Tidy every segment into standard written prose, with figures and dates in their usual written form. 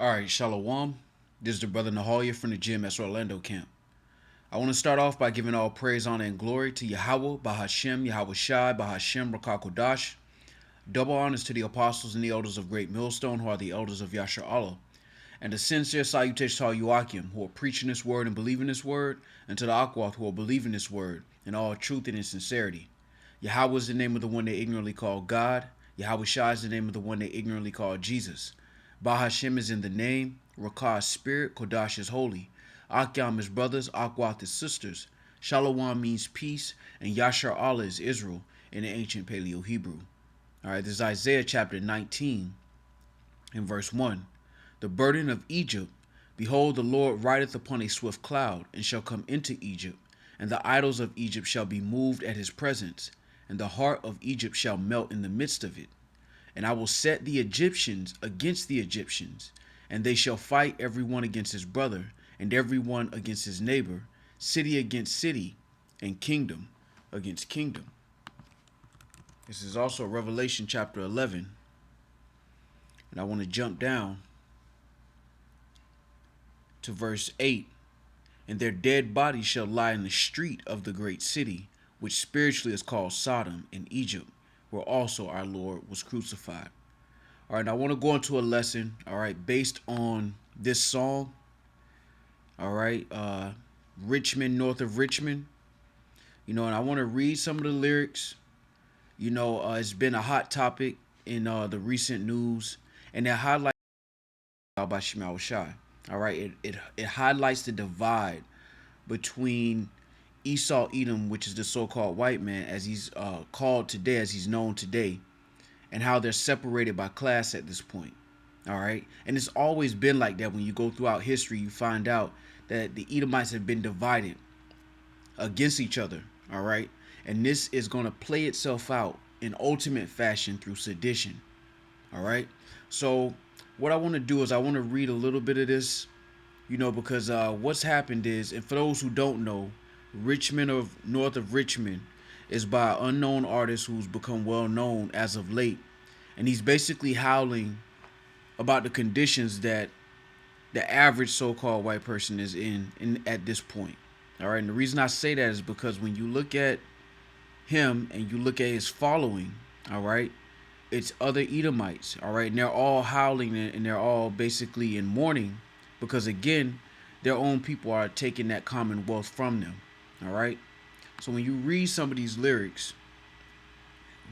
Alright, Shalom. This is the brother Nahalia from the GMS Orlando camp. I want to start off by giving all praise, honor, and glory to Yahweh, Bahashem, Yahweh Shai, Bahashem, Rakakodash. Double honors to the apostles and the elders of Great Millstone, who are the elders of Yasher Allah. And a sincere salutation to all Yuakim, who are preaching this word and believing this word, and to the Akwath, who are believing this word in all truth and in sincerity. Yahweh is the name of the one they ignorantly call God. Yahweh Shai is the name of the one they ignorantly call Jesus. Bahashem is in the name, Rakah is spirit, Kodash is holy. Akyam is brothers, Akwath is sisters. Shalom means peace, and Yasher Allah is Israel in the ancient Paleo Hebrew. Alright, this is Isaiah chapter 19 in verse 1. The burden of Egypt, behold, the Lord rideth upon a swift cloud, and shall come into Egypt, and the idols of Egypt shall be moved at his presence, and the heart of Egypt shall melt in the midst of it. And I will set the Egyptians against the Egyptians, and they shall fight every one against his brother, and every one against his neighbor, city against city, and kingdom against kingdom. This is also Revelation chapter 11. And I want to jump down to verse 8. And their dead bodies shall lie in the street of the great city, which spiritually is called Sodom in Egypt, where also our Lord was crucified. All right, now I want to go into a lesson, all right, based on this song, all right, Richmond, north of Richmond, and I want to read some of the lyrics. It's been a hot topic in the recent news, and it highlights by Shemal Shai. All right, it highlights the divide between Esau Edom, which is the so-called white man, as he's called today, as he's known today, and how they're separated by class at this point. All right, and it's always been like that. When you go throughout history, you find out that the Edomites have been divided against each other. All right, and this is going to play itself out in ultimate fashion through sedition. All right, so what I want to do is I want to read a little bit of this, because what's happened is, and for those who don't know, Richmond of north of Richmond is by an unknown artist who's become well known as of late, and he's basically howling about the conditions that the average so-called white person is in at this point. All right, and the reason I say that is because when you look at him and you look at his following, all right, it's other Edomites, all right, and they're all howling and they're all basically in mourning because, again, their own people are taking that commonwealth from them. All right, so when you read some of these lyrics,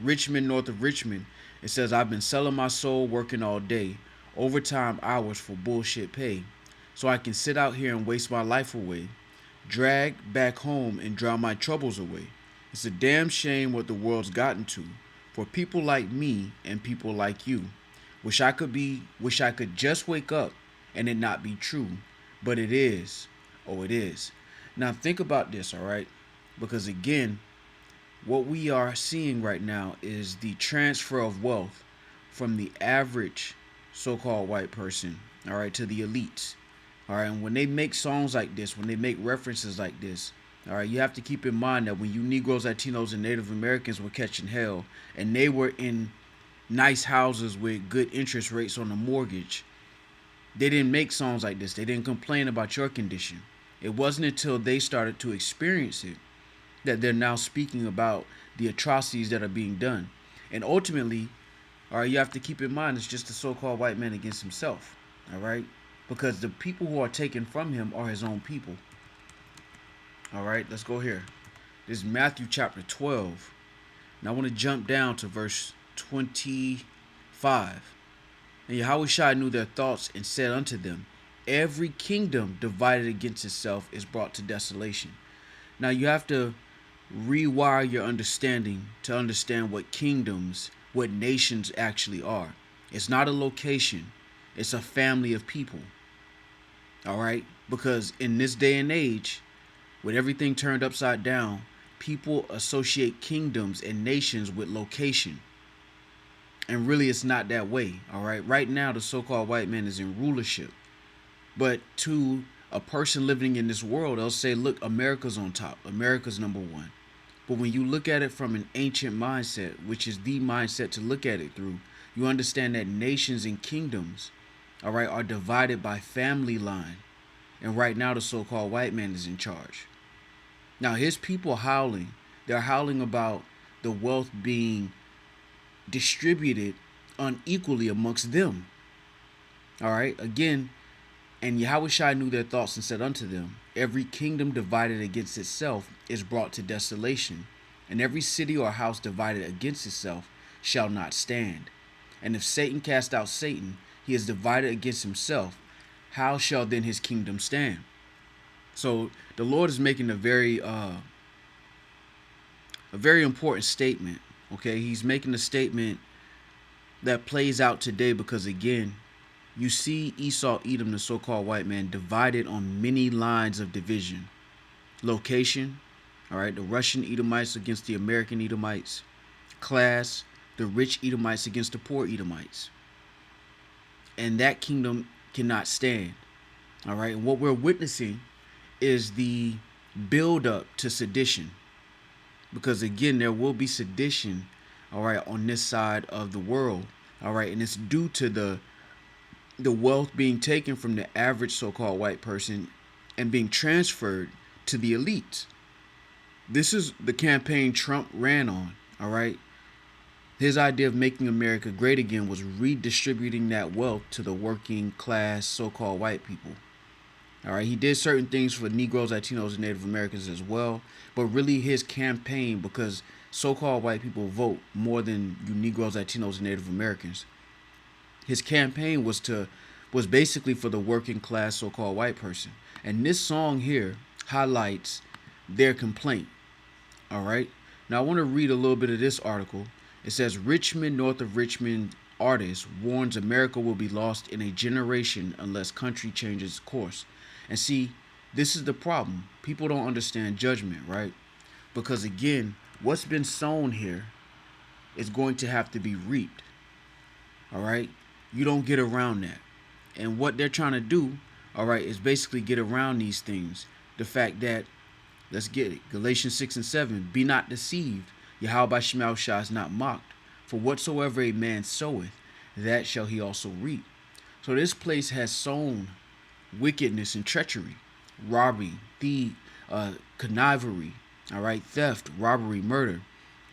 Richmond, north of Richmond, it says, I've been selling my soul, working all day, overtime hours for bullshit pay, so I can sit out here and waste my life away, drag back home and drown my troubles away. It's a damn shame what the world's gotten to for people like me and people like you. Wish I could just wake up and it not be true, but it is. Oh, it is. Now think about this, all right? Because again, what we are seeing right now is the transfer of wealth from the average so-called white person, all right, to the elites. All right, and when they make songs like this, when they make references like this, all right, you have to keep in mind that when you Negroes, Latinos, and Native Americans were catching hell, and they were in nice houses with good interest rates on the mortgage, they didn't make songs like this. They didn't complain about your condition. It wasn't until they started to experience it that they're now speaking about the atrocities that are being done. And ultimately, all right, you have to keep in mind it's just the so-called white man against himself, all right? Because the people who are taken from him are his own people. All right, let's go here. This is Matthew chapter 12. Now I want to jump down to verse 25. And Yahweh Shai knew their thoughts and said unto them, every kingdom divided against itself is brought to desolation. Now you have to rewire your understanding to understand what kingdoms, what nations actually are. It's not a location. It's a family of people. All right? Because in this day and age, with everything turned upside down, people associate kingdoms and nations with location. And really, it's not that way, all right? Right now, the so-called white man is in rulership. But to a person living in this world, they'll say, look, America's on top. America's number one. But when you look at it from an ancient mindset, which is the mindset to look at it through, you understand that nations and kingdoms all right, are divided by family line. And right now, the so called white man is in charge. Now, his people howling. They're howling about the wealth being distributed unequally amongst them. All right, again, and Yahushua knew their thoughts and said unto them, every kingdom divided against itself is brought to desolation, and every city or house divided against itself shall not stand. And if Satan cast out Satan, he is divided against himself. How shall then his kingdom stand? So the Lord is making a very important statement. Okay, he's making a statement that plays out today because again, you see Esau, Edom, the so-called white man, divided on many lines of division. Location, all right, the Russian Edomites against the American Edomites. Class, the rich Edomites against the poor Edomites. And that kingdom cannot stand. All right, and what we're witnessing is the build up to sedition. Because again, there will be sedition, all right, on this side of the world. All right, and it's due to the wealth being taken from the average so-called white person and being transferred to the elites. This is the campaign Trump ran on, all right? His idea of making America great again was redistributing that wealth to the working class so-called white people. All right, he did certain things for Negroes, Latinos, and Native Americans as well, but really his campaign, because so-called white people vote more than you Negroes, Latinos, and Native Americans. His campaign was basically for the working class so-called white person. And this song here highlights their complaint. All right. Now I want to read a little bit of this article. It says Richmond, north of Richmond, artist warns America will be lost in a generation unless country changes course. And see, this is the problem. People don't understand judgment, right? Because again, what's been sown here is going to have to be reaped. All right? You don't get around that. And what they're trying to do, all right, is basically get around these things. The fact that, let's get it, Galatians 6 and 7, be not deceived. Yahweh Shemashah is not mocked. For whatsoever a man soweth, that shall he also reap. So this place has sown wickedness and treachery, robbery, connivery, all right, theft, robbery, murder,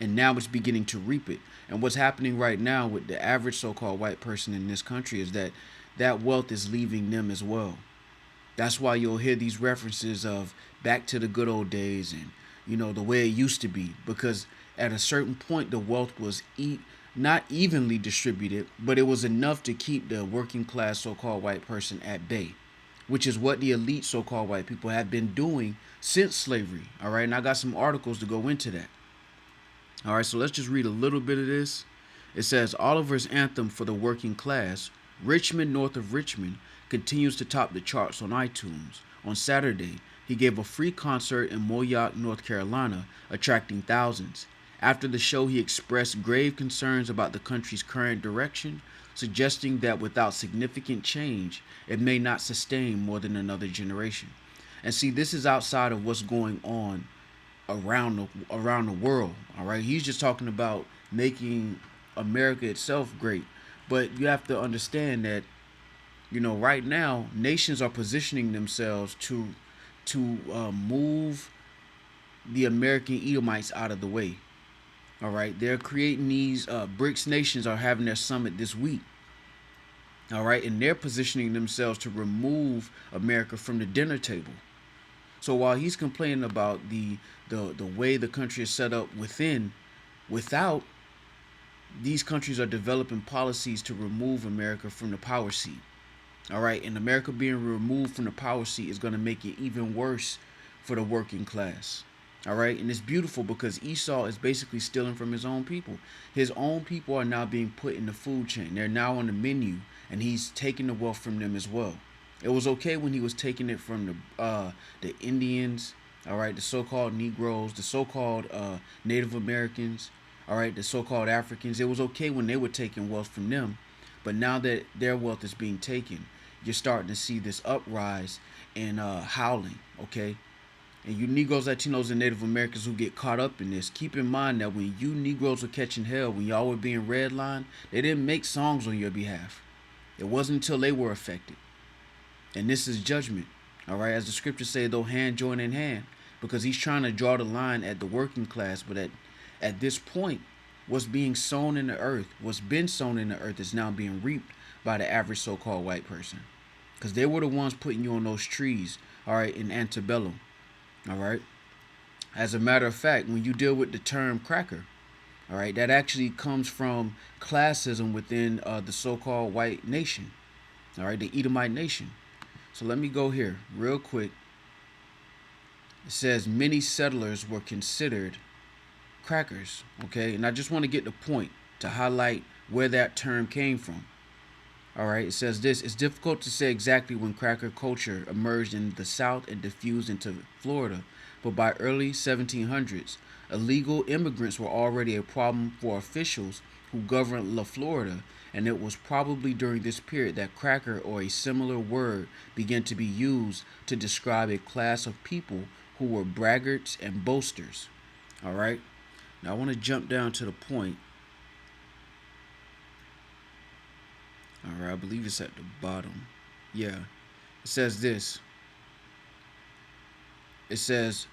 and now it's beginning to reap it. And what's happening right now with the average so-called white person in this country is that that wealth is leaving them as well. That's why you'll hear these references of back to the good old days and, you know, the way it used to be. Because at a certain point, the wealth was not evenly distributed, but it was enough to keep the working class so-called white person at bay, which is what the elite so-called white people have been doing since slavery. All right, and I got some articles to go into that. All right, so let's just read a little bit of this. It says Oliver's anthem for the working class, Richmond, north of Richmond, continues to top the charts on iTunes. On Saturday, he gave a free concert in Moyock, North Carolina, attracting thousands. After the show, he expressed grave concerns about the country's current direction, suggesting that without significant change, it may not sustain more than another generation. And see, this is outside of what's going on around the world. All right, he's just talking about making America itself great, but you have to understand that, you know, right now nations are positioning themselves to move the American Edomites out of the way. All right, they're creating these BRICS nations are having their summit this week. All right, and they're positioning themselves to remove America from the dinner table. So while he's complaining about the way the country is set up without, these countries are developing policies to remove America from the power seat. All right, and America being removed from the power seat is going to make it even worse for the working class. All right, and it's beautiful because Esau is basically stealing from his own people. His own people are now being put in the food chain. They're now on the menu, and he's taking the wealth from them as well. It was okay when he was taking it from the Indians, all right, the so-called Negroes, the so-called Native Americans, all right, the so-called Africans. It was okay when they were taking wealth from them, but now that their wealth is being taken, you're starting to see this uprise and howling, okay? And you Negroes, Latinos, and Native Americans who get caught up in this, keep in mind that when you Negroes were catching hell, when y'all were being redlined, they didn't make songs on your behalf. It wasn't until they were affected. And this is judgment. All right, as the scriptures say, though hand join in hand, because he's trying to draw the line at the working class, but at this point, what's being sown in the earth, what's been sown in the earth, is now being reaped by the average so-called white person, because they were the ones putting you on those trees. All right, in antebellum. All right. As a matter of fact, when you deal with the term cracker, all right, that actually comes from classism within the so-called white nation. All right, the Edomite nation. So let me go here real quick. It says many settlers were considered crackers. Okay, and I just want to get the point to highlight where that term came from. All right, it says this: it's difficult to say exactly when cracker culture emerged in the South and diffused into Florida, but by early 1700s, illegal immigrants were already a problem for officials who governed La Florida, and it was probably during this period that cracker or a similar word began to be used to describe a class of people who were braggarts and boasters. All right, now I want to jump down to the point. All right, I believe it's at the bottom. Yeah, it says this. It says,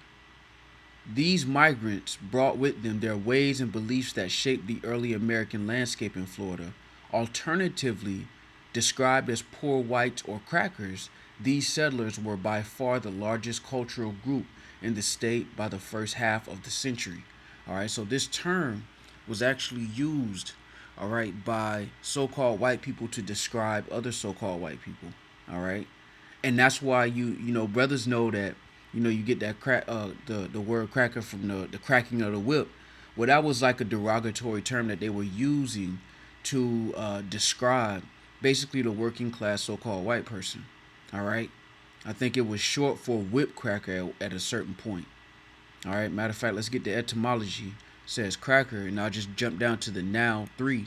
these migrants brought with them their ways and beliefs that shaped the early American landscape in Florida. Alternatively, described as poor whites or crackers, these settlers were by far the largest cultural group in the state by the first half of the century. All right, so this term was actually used, all right, by so-called white people to describe other so-called white people. All right, and that's why brothers know that you get that crack the word cracker from the cracking of the whip. Well, that was like a derogatory term that they were using to describe basically the working class so-called white person. All right, I think it was short for whip cracker at a certain point. All right, matter of fact, let's get the etymology. It says cracker, and I'll just jump down to the noun 3. It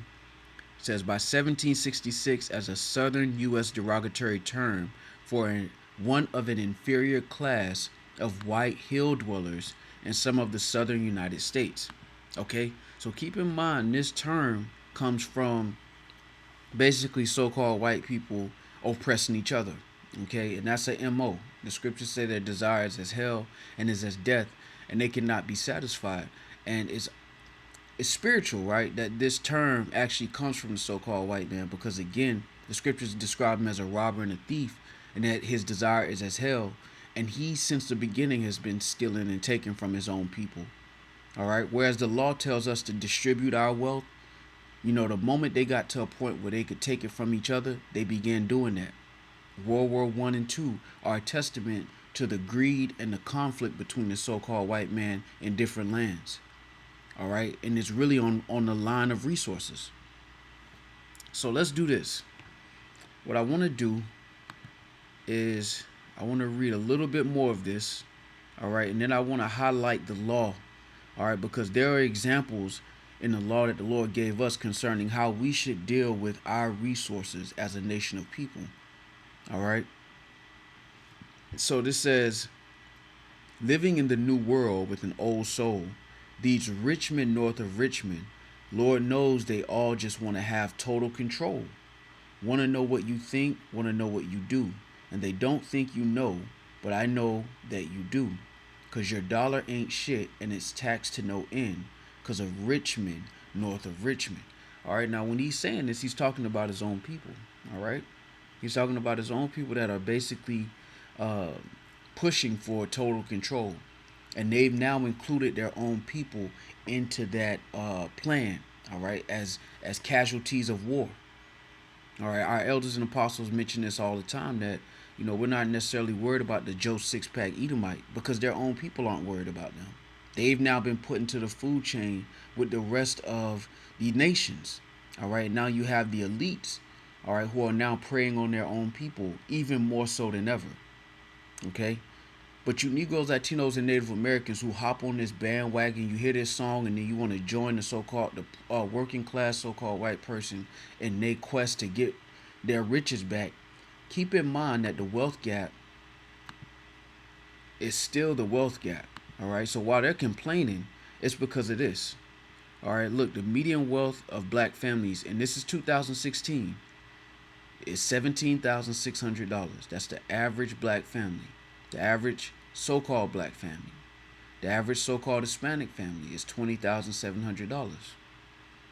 says by 1766 as a southern U.S. derogatory term for one of an inferior class of white hill dwellers in some of the southern United States. Okay, so keep in mind this term comes from basically so-called white people oppressing each other. Okay, and that's a MO. The scriptures say their desire is as hell and is as death, and they cannot be satisfied. And it's spiritual, right? That this term actually comes from the so-called white man, because again, the scriptures describe him as a robber and a thief, and that his desire is as hell, and he since the beginning has been stealing and taking from his own people. All right. Whereas the law tells us to distribute our wealth, the moment they got to a point where they could take it from each other, they began doing that. World War I and II are a testament to the greed and the conflict between the so-called white man in different lands. All right, and it's really on the line of resources. So let's do this. What I want to do is I want to read a little bit more of this. All right, and then I want to highlight the law. All right, because there are examples in the law that the Lord gave us concerning how we should deal with our resources as a nation of people. All right. So this says, living in the new world with an old soul, these rich men north of Richmond, Lord knows they all just want to have total control. Want to know what you think, want to know what you do. And they don't think you know, but I know that you do. Because your dollar ain't shit and it's taxed to no end. Because of Richmond north of Richmond. All right, now when he's saying this, he's talking about his own people. All right. He's talking about his own people that are basically pushing for total control. And they've now included their own people into that plan, all right, as casualties of war. All right, our elders and apostles mention this all the time, that, we're not necessarily worried about the Joe Six-Pack Edomite, because their own people aren't worried about them. They've now been put into the food chain with the rest of the nations. All right, now you have the elites, all right, who are now preying on their own people even more so than ever. Okay, but you Negroes, Latinos, and Native Americans who hop on this bandwagon, you hear this song, and then you want to join the so-called working class so-called white person in their quest to get their riches back. Keep in mind that the wealth gap is still the wealth gap. All right, so while they're complaining, it's because of this. All right, look, the median wealth of black families, and this is 2016. is $17,600. That's the average black family. The average so-called black family. The average so-called Hispanic family is $20,700.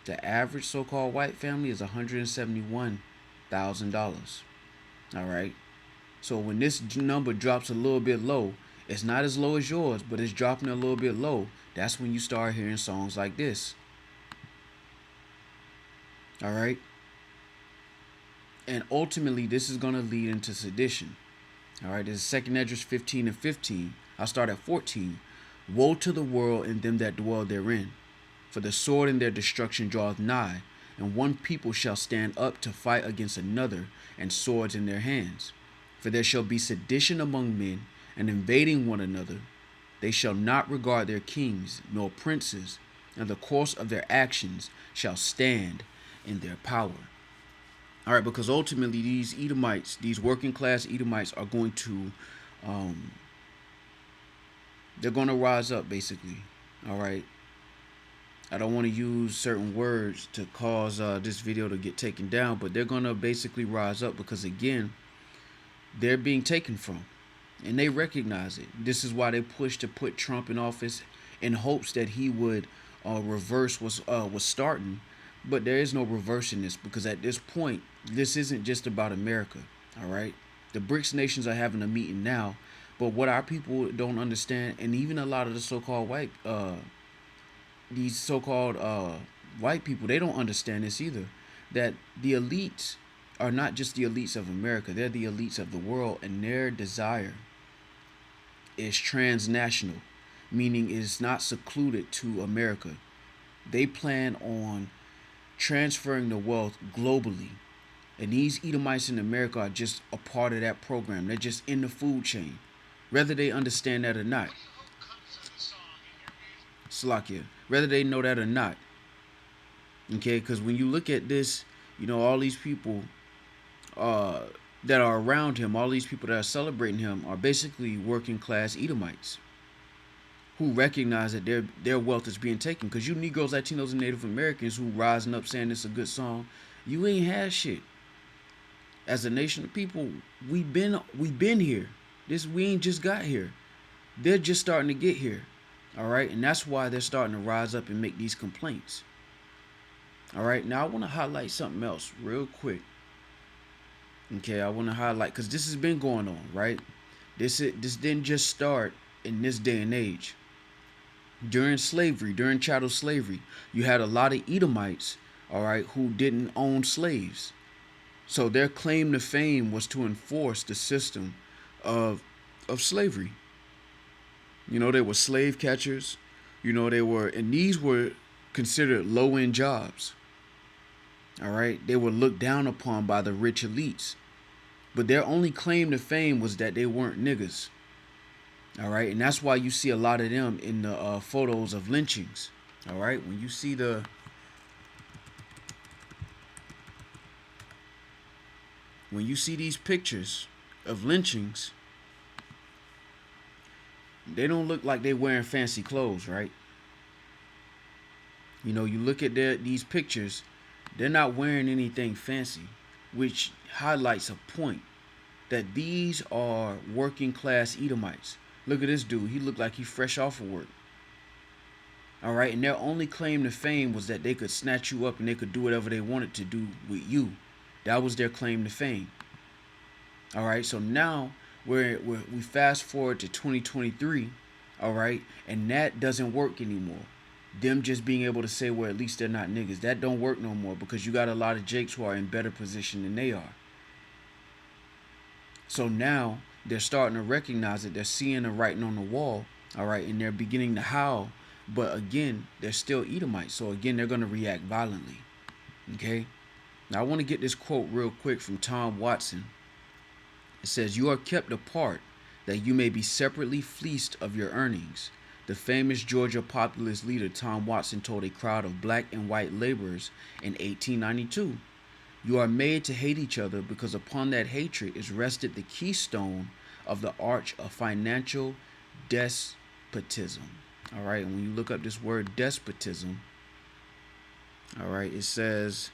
The average so-called white family is $171,000. All right. So when this number drops a little bit low, it's not as low as yours, but it's dropping a little bit low. That's when you start hearing songs like this. All right. And ultimately, this is going to lead into sedition. All right. This is 2nd Esdras 15 and 15. I'll start at 14. Woe to the world and them that dwell therein, for the sword in their destruction draweth nigh, and one people shall stand up to fight against another, and swords in their hands. For there shall be sedition among men, and invading one another. They shall not regard their kings nor princes, and the course of their actions shall stand in their power. All right, because ultimately these Edomites, these working class Edomites, are going to, they're going to rise up basically. All right. I don't want to use certain words to cause this video to get taken down, but they're going to basically rise up because, again, they're being taken from, and they recognize it. This is why they pushed to put Trump in office in hopes that he would reverse was starting, but there is no reversing this, because at this point, this isn't just about America. All right, the BRICS nations are having a meeting now, but what our people don't understand, and even a lot of the so-called white these so-called white people, they don't understand this either, that the elites are not just the elites of America, they're the elites of the world, and their desire is transnational, meaning it's not secluded to America. They plan on transferring the wealth globally, and these Edomites in America are just a part of that program. They're just in the food chain, whether they understand that or not. Slakia, whether they know that or not. Okay, because when you look at this, all these people uh, that are around him, all these people that are celebrating him, are basically working class Edomites who recognize that their wealth is being taken. Because you Negroes, Latinos, and Native Americans who rising up saying it's a good song, you ain't had shit. As a nation of people, we been here. We ain't just got here. They're just starting to get here. All right, and that's why they're starting to rise up and make these complaints. All right, now I want to highlight something else real quick. Okay, I want to highlight, because this has been going on, right? This didn't just start in this day and age. During slavery, during chattel slavery, you had a lot of Edomites, all right, who didn't own slaves. So their claim to fame was to enforce the system of slavery. They were slave catchers. And these were considered low-end jobs. All right, they were looked down upon by the rich elites, but their only claim to fame was that they weren't niggas. All right, and that's why you see a lot of them in the photos of lynchings. All right, when you see these pictures of lynchings, they don't look like they're wearing fancy clothes, right? You look at these pictures, they're not wearing anything fancy, which highlights a point that these are working class Edomites. Look at this dude. He looked like he fresh off of work. All right, and their only claim to fame was that they could snatch you up and they could do whatever they wanted to do with you. That was their claim to fame. All right, so now we fast forward to 2023, all right, and that doesn't work anymore. Them just being able to say, well, at least they're not niggas, that don't work no more, because you got a lot of Jakes who are in better position than they are. So now they're starting to recognize it. They're seeing the writing on the wall, all right, and they're beginning to howl. But again, they're still Edomites, so again, they're going to react violently. Okay? Now I want to get this quote real quick from Tom Watson. It says, "You are kept apart that you may be separately fleeced of your earnings." The famous Georgia populist leader Tom Watson told a crowd of black and white laborers in 1892. "You are made to hate each other because upon that hatred is rested the keystone of the arch of financial despotism." All right, and when you look up this word despotism, all right, it says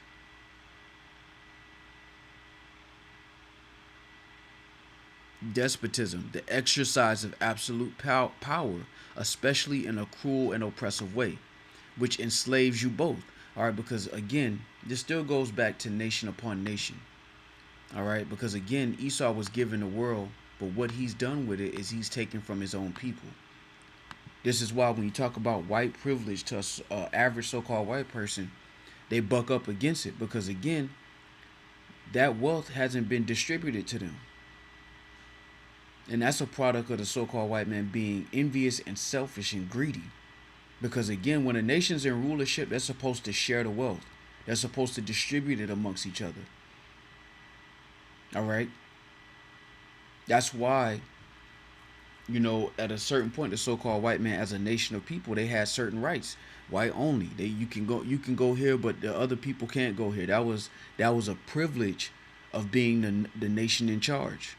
despotism, the exercise of absolute power, especially in a cruel and oppressive way, which enslaves you both. All right, because again, this still goes back to nation upon nation. All right, because again, Esau was given the world, but what he's done with it is he's taken from his own people. This is why when you talk about white privilege to an average so-called white person, they buck up against it because again, that wealth hasn't been distributed to them. And that's a product of the so-called white man being envious and selfish and greedy. Because again, when a nation's in rulership, they're supposed to share the wealth. They're supposed to distribute it amongst each other. All right? That's why, at a certain point, the so-called white man as a nation of people, they had certain rights. White only. You can go here, but the other people can't go here. That was a privilege of being the nation in charge.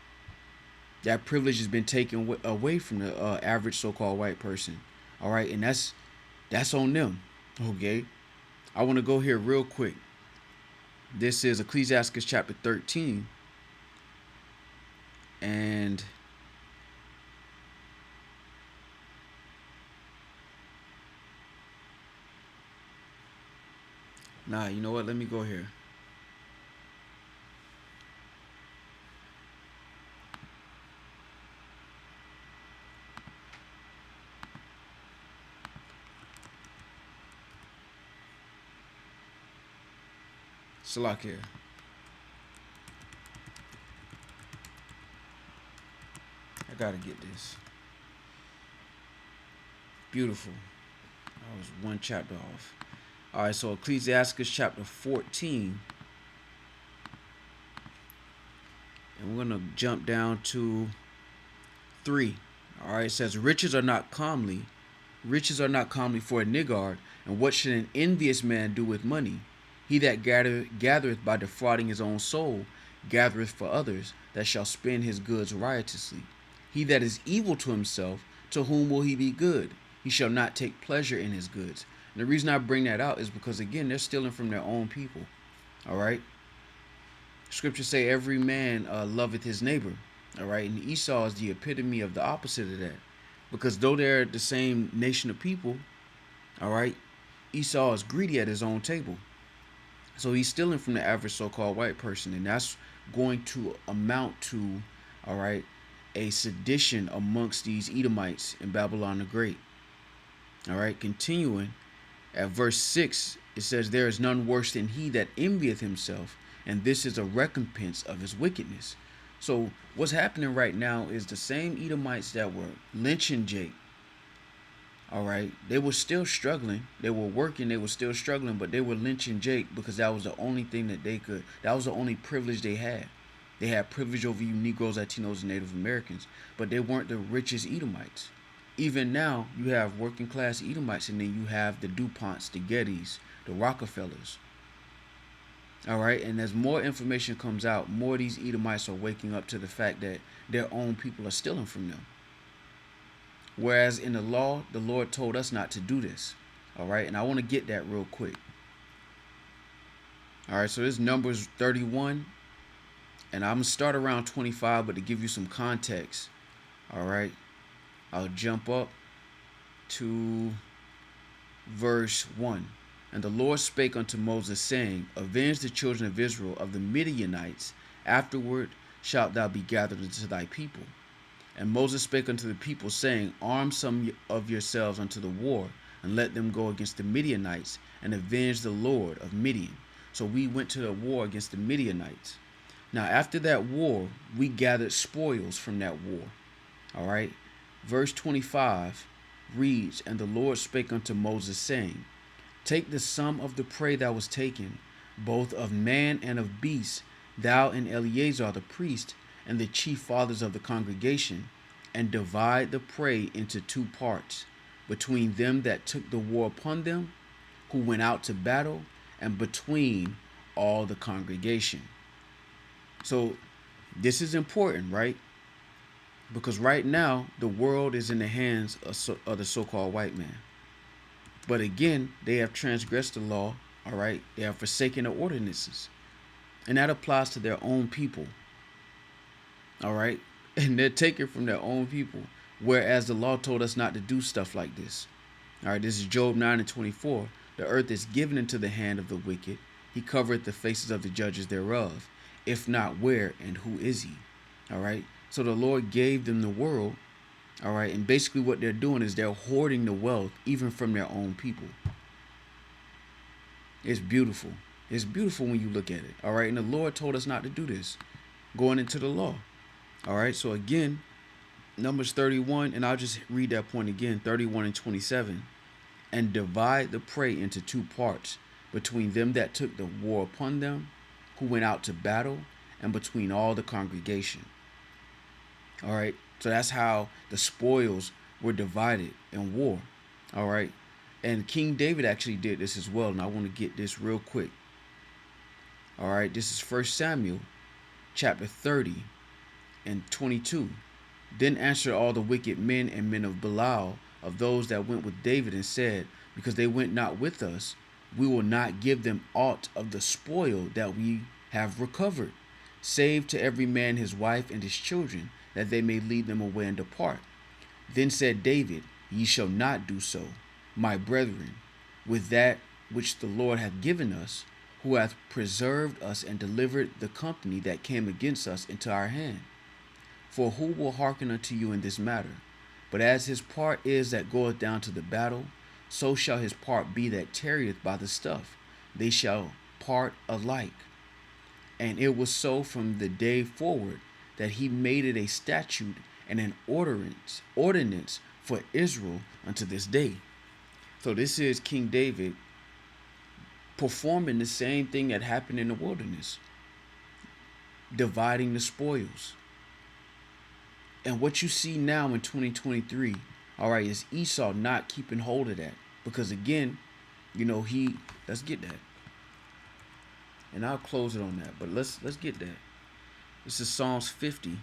That privilege has been taken away from the average so-called white person. All right, and that's on them. Okay, I want to go here real quick. This is Ecclesiastes chapter 13, and you know what? Let me go here. Salak here. I gotta get this. Beautiful. I was one chapter off. All right, so Ecclesiastes chapter 14, and we're gonna jump down to 3. All right, it says, riches are not comely for a niggard, and what should an envious man do with money? He that gathereth by defrauding his own soul, gathereth for others, that shall spend his goods riotously. He that is evil to himself, to whom will he be good? He shall not take pleasure in his goods. And the reason I bring that out is because, again, they're stealing from their own people. All right? Scripture say every man loveth his neighbor. All right? And Esau is the epitome of the opposite of that. Because though they're the same nation of people, all right, Esau is greedy at his own table. So he's stealing from the average so-called white person. And that's going to amount to, all right, a sedition amongst these Edomites in Babylon the Great. All right, continuing at verse 6, it says, there is none worse than he that envieth himself, and this is a recompense of his wickedness. So what's happening right now is the same Edomites that were lynching Jake, all right, they were still struggling. They were working, they were still struggling, but they were lynching Jake because that was the only thing that was the only privilege they had. They had privilege over you Negroes, Latinos, and Native Americans, but they weren't the richest Edomites. Even now, you have working class Edomites, and then you have the DuPonts, the Gettys, the Rockefellers. All right, and as more information comes out, more of these Edomites are waking up to the fact that their own people are stealing from them. Whereas in the law, the Lord told us not to do this. All right, and I want to get that real quick. All right, so this Numbers 31, and I'm going to start around 25, but to give you some context, all right, I'll jump up to verse 1. And the Lord spake unto Moses, saying, avenge the children of Israel of the Midianites. Afterward shalt thou be gathered unto thy people. And Moses spake unto the people, saying, arm some of yourselves unto the war, and let them go against the Midianites, and avenge the Lord of Midian. So we went to the war against the Midianites. Now after that war, we gathered spoils from that war. All right. Verse 25 reads, and the Lord spake unto Moses, saying, take the sum of the prey that was taken, both of man and of beast, thou and Eleazar the priest, and the chief fathers of the congregation, and divide the prey into 2 parts, between them that took the war upon them, who went out to battle, and between all the congregation. So this is important, right? Because right now, the world is in the hands of the so-called white man. But again, they have transgressed the law, all right? They have forsaken the ordinances. And that applies to their own people, all right? and they're taken from their own people, whereas the law told us not to do stuff like this. All right, this is Job 9:24. The earth is given into the hand of the wicked. He covereth the faces of the judges thereof. If not, where and who is he? All right, so the Lord gave them the world. All right, and basically what they're doing is they're hoarding the wealth even from their own people. It's beautiful. It's beautiful when you look at it. All right, and the Lord told us not to do this going into the law. All right, so again, Numbers 31, and I'll just read that point again, 31 and 27. And divide the prey into two parts, between them that took the war upon them, who went out to battle, and between all the congregation. All right, so that's how the spoils were divided in war. All right, and King David actually did this as well, and I want to get this real quick. All right, this is 1 Samuel chapter 30 and 22. Then answered all the wicked men and men of Belial of those that went with David and said, because they went not with us, we will not give them aught of the spoil that we have recovered, save to every man his wife and his children, that they may lead them away and depart. Then said David, ye shall not do so, my brethren, with that which the Lord hath given us, who hath preserved us and delivered the company that came against us into our hand. For who will hearken unto you in this matter? But as his part is that goeth down to the battle, so shall his part be that tarrieth by the stuff. They shall part alike. And it was so from the day forward, that he made it a statute and an ordinance for Israel unto this day. So this is King David performing the same thing that happened in the wilderness, dividing the spoils. And what you see now in 2023, all right, is Esau not keeping hold of that. Because again, let's get that. And I'll close it on that. But let's get that. This is Psalms 50.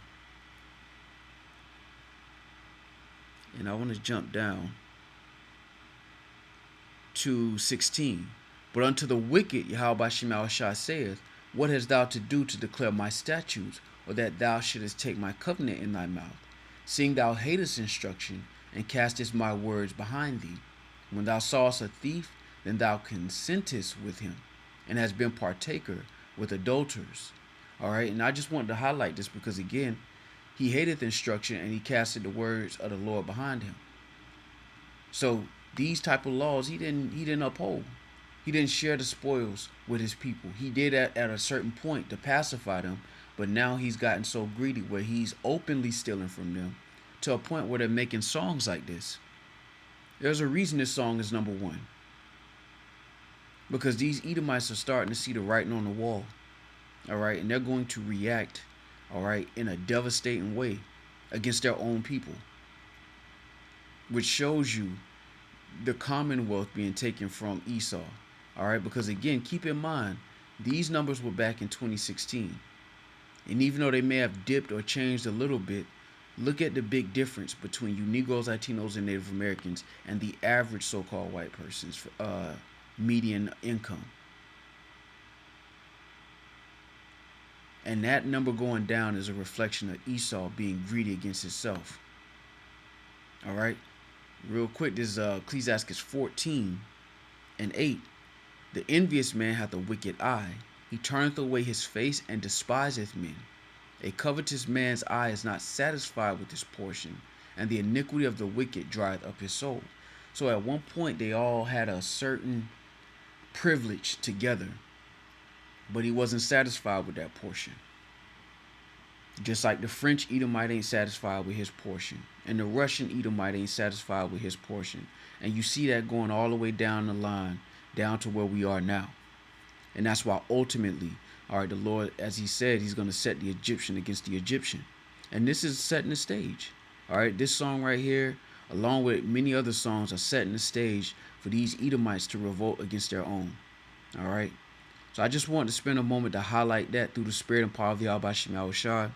And I want to jump down to 16. But unto the wicked, Yahweh Shemashah saith, what hast thou to do to declare my statutes, or that thou shouldest take my covenant in thy mouth? Seeing thou hatest instruction, and castest my words behind thee. When thou sawest a thief, then thou consentest with him, and hast been partaker with adulterers. All right, and I just wanted to highlight this because, again, he hateth instruction, and he casted the words of the Lord behind him. So these type of laws he didn't uphold. He didn't share the spoils with his people. He did that at a certain point to pacify them, but now he's gotten so greedy where he's openly stealing from them to a point where they're making songs like this. There's a reason this song is number one. Because these Edomites are starting to see the writing on the wall. All right, and they're going to react, all right, in a devastating way against their own people, which shows you the commonwealth being taken from Esau. All right, because again, keep in mind, these numbers were back in 2016. And even though they may have dipped or changed a little bit, look at the big difference between you Negroes, Latinos, and Native Americans and the average so-called white person's median income. And that number going down is a reflection of Esau being greedy against himself. All right. Real quick, this is Ecclesiastes 14 and 8. The envious man hath a wicked eye. He turneth away his face and despiseth men. A covetous man's eye is not satisfied with his portion, and the iniquity of the wicked drieth up his soul. So at one point they all had a certain privilege together, but he wasn't satisfied with that portion. Just like the French Edomite ain't satisfied with his portion, and the Russian Edomite ain't satisfied with his portion. And you see that going all the way down the line, down to where we are now. And that's why ultimately, all right, the Lord, as he said, he's going to set the Egyptian against the Egyptian. And this is setting the stage. All right, this song right here, along with many other songs, are setting the stage for these Edomites to revolt against their own. All right. So I just wanted to spend a moment to highlight that through the spirit and power of the Yahweh Shemashah.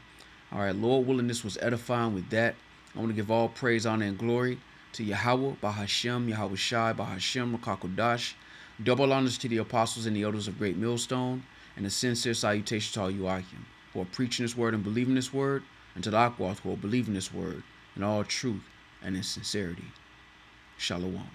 All right, Lord willing, this was edifying with that. I want to give all praise, honor, and glory to Yahweh, Bahashem, Yahweh Shai, Bahashem, Makakodash. Double honors to the apostles and the elders of Great Millstone, and a sincere salutation to all you Achim who are preaching this word and believing this word. and to the Akwath who will believe in this word in all truth and in sincerity. Shalom.